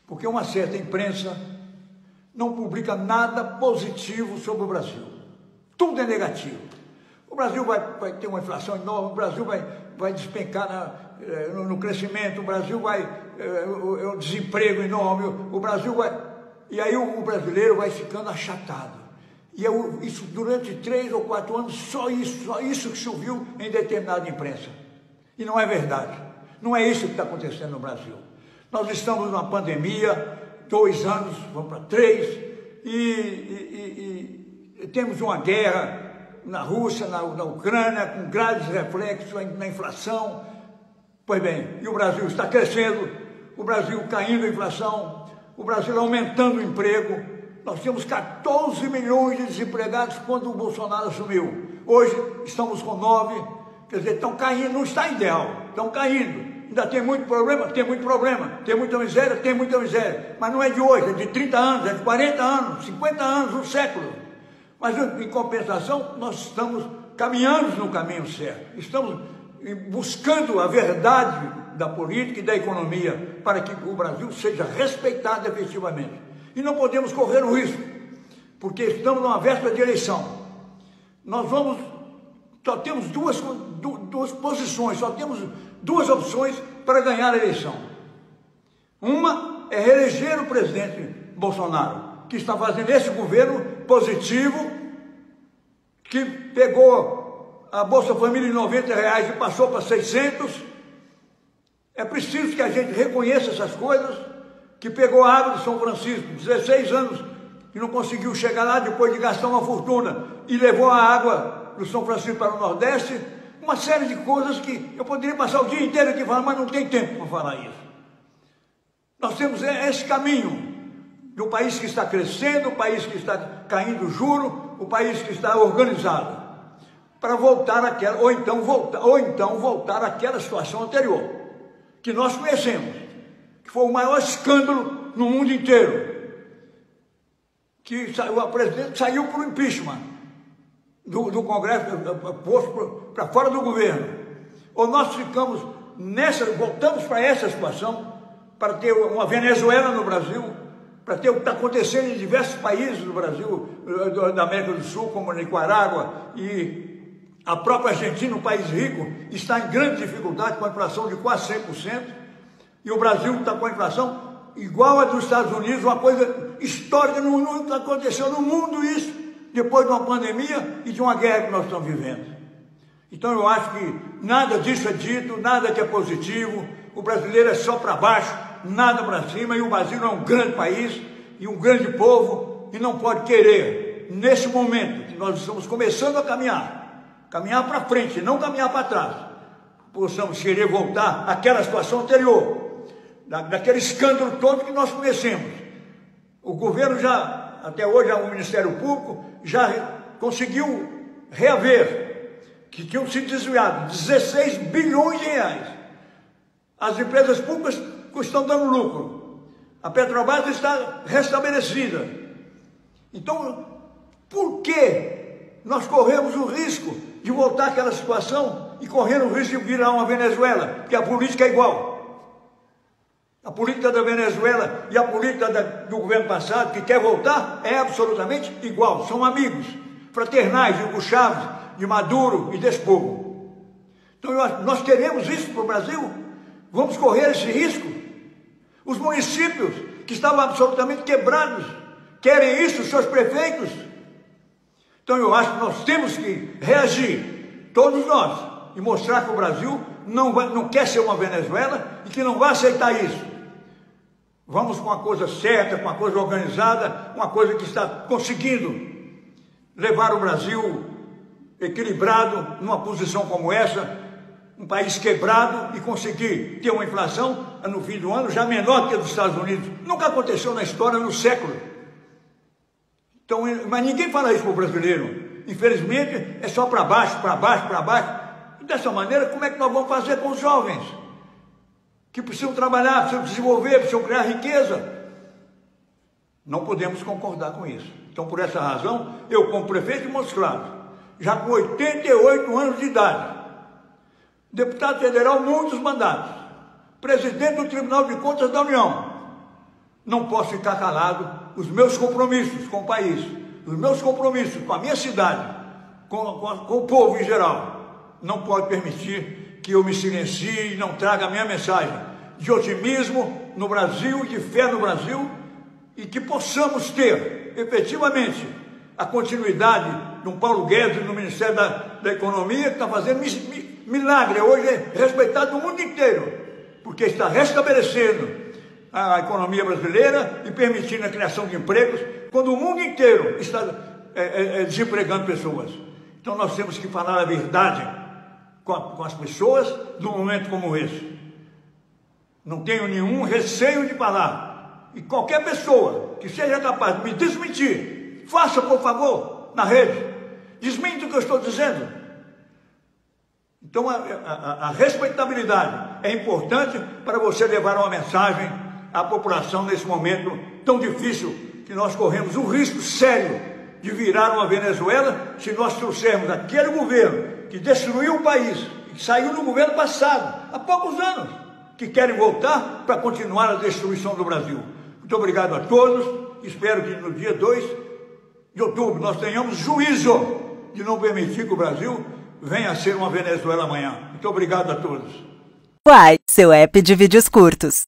porque uma certa imprensa não publica nada positivo sobre o Brasil. Tudo é negativo. O Brasil vai ter uma inflação enorme, o Brasil vai despencar no crescimento, o Brasil vai um desemprego enorme, o Brasil vai... E aí o brasileiro vai ficando achatado. E isso durante 3 ou 4 anos, só isso que se ouviu em determinada imprensa. E não é verdade. Não é isso que está acontecendo no Brasil. Nós estamos numa pandemia, 2 anos, vamos para 3, e temos uma guerra na Rússia, na Ucrânia, com graves reflexos na inflação. Pois bem, e o Brasil está crescendo, o Brasil caindo a inflação, o Brasil aumentando o emprego. Nós tínhamos 14 milhões de desempregados quando o Bolsonaro assumiu. Hoje estamos com 9, quer dizer, estão caindo, não está ideal, estão caindo. Ainda tem muito problema, tem muito problema, tem muita miséria, mas não é de hoje, é de 30 anos, é de 40 anos, 50 anos, um século. Mas em compensação, nós estamos caminhando no caminho certo, estamos buscando a verdade da política e da economia para que o Brasil seja respeitado efetivamente. E não podemos correr o risco, porque estamos numa véspera de eleição. Só temos duas posições, só temos 2 opções para ganhar a eleição. Uma é reeleger o presidente Bolsonaro, que está fazendo esse governo positivo, que pegou a Bolsa Família de R$90 e passou para 600. É preciso que a gente reconheça essas coisas, que pegou a água de São Francisco, 16 anos, e não conseguiu chegar lá depois de gastar uma fortuna, e levou a água do São Francisco para o Nordeste, uma série de coisas que eu poderia passar o dia inteiro aqui falando, mas não tem tempo para falar isso. Nós temos esse caminho do país que está crescendo, o país que está caindo o juro, o país que está organizado, para voltar àquela, ou então voltar àquela situação anterior, que nós conhecemos, que foi o maior escândalo no mundo inteiro, que o presidente saiu por impeachment do Congresso, posto para fora do governo. Ou nós ficamos voltamos para essa situação, para ter uma Venezuela no Brasil, para ter o que está acontecendo em diversos países do Brasil, da América do Sul, como Nicarágua, e a própria Argentina, um país rico, está em grande dificuldade, com a inflação de quase 100%, e o Brasil está com a inflação igual a dos Estados Unidos, uma coisa histórica, nunca aconteceu no mundo isso, depois de uma pandemia e de uma guerra que nós estamos vivendo. Então eu acho que nada disso é dito, nada que é positivo, o brasileiro é só para baixo, nada para cima, e o Brasil é um grande país e um grande povo, e não pode querer, nesse momento que nós estamos começando a caminhar para frente, não caminhar para trás, possamos querer voltar àquela situação anterior, daquele escândalo todo que nós conhecemos. O governo já, até hoje, o Ministério Público já conseguiu reaver, que tinham sido desviados 16 bilhões de reais. As empresas públicas estão dando lucro. A Petrobras está restabelecida. Então, por que nós corremos o risco de voltar àquela situação e correr o risco de virar uma Venezuela? Porque a política é igual. A política da Venezuela e a política do governo passado, que quer voltar, é absolutamente igual. São amigos fraternais de Hugo Chávez, de Maduro e desse povo. Então, nós queremos isso para o Brasil? Vamos correr esse risco? Os municípios que estavam absolutamente quebrados querem isso, os seus prefeitos? Então, eu acho que nós temos que reagir, todos nós, e mostrar que o Brasil não quer ser uma Venezuela e que não vai aceitar isso. Vamos com uma coisa certa, com uma coisa organizada, uma coisa que está conseguindo levar o Brasil equilibrado numa posição como essa, um país quebrado, e conseguir ter uma inflação no fim do ano já menor que a dos Estados Unidos. Nunca aconteceu na história, no século. Então, mas ninguém fala isso para o brasileiro. Infelizmente, é só para baixo, para baixo, para baixo. E dessa maneira, como é que nós vamos fazer com os jovens? Que precisam trabalhar, precisam desenvolver, precisam criar riqueza. Não podemos concordar com isso. Então, por essa razão, eu, como prefeito de Montes Claros, já com 88 anos de idade, deputado federal, muitos mandatos, presidente do Tribunal de Contas da União, não posso ficar calado. Os meus compromissos com o país, os meus compromissos com a minha cidade, com o povo em geral, não pode permitir que eu me silencie e não traga a minha mensagem de otimismo no Brasil, de fé no Brasil, e que possamos ter, efetivamente, a continuidade de um Paulo Guedes no Ministério da Economia, que está fazendo milagre, hoje é respeitado no mundo inteiro, porque está restabelecendo a economia brasileira e permitindo a criação de empregos, quando o mundo inteiro está desempregando pessoas. Então nós temos que falar a verdade com as pessoas num momento como esse. Não tenho nenhum receio de falar. E qualquer pessoa que seja capaz de me desmentir, faça, por favor, na rede. Desminta o que eu estou dizendo. Então a respeitabilidade é importante para você levar uma mensagem à população nesse momento tão difícil, que nós corremos um risco sério de virar uma Venezuela se nós trouxermos aquele governo que destruiu o país, que saiu no governo passado, há poucos anos, que querem voltar para continuar a destruição do Brasil. Muito obrigado a todos. Espero que no dia 2 de outubro nós tenhamos juízo de não permitir que o Brasil venha a ser uma Venezuela amanhã. Muito obrigado a todos. Uai, seu app de vídeos curtos.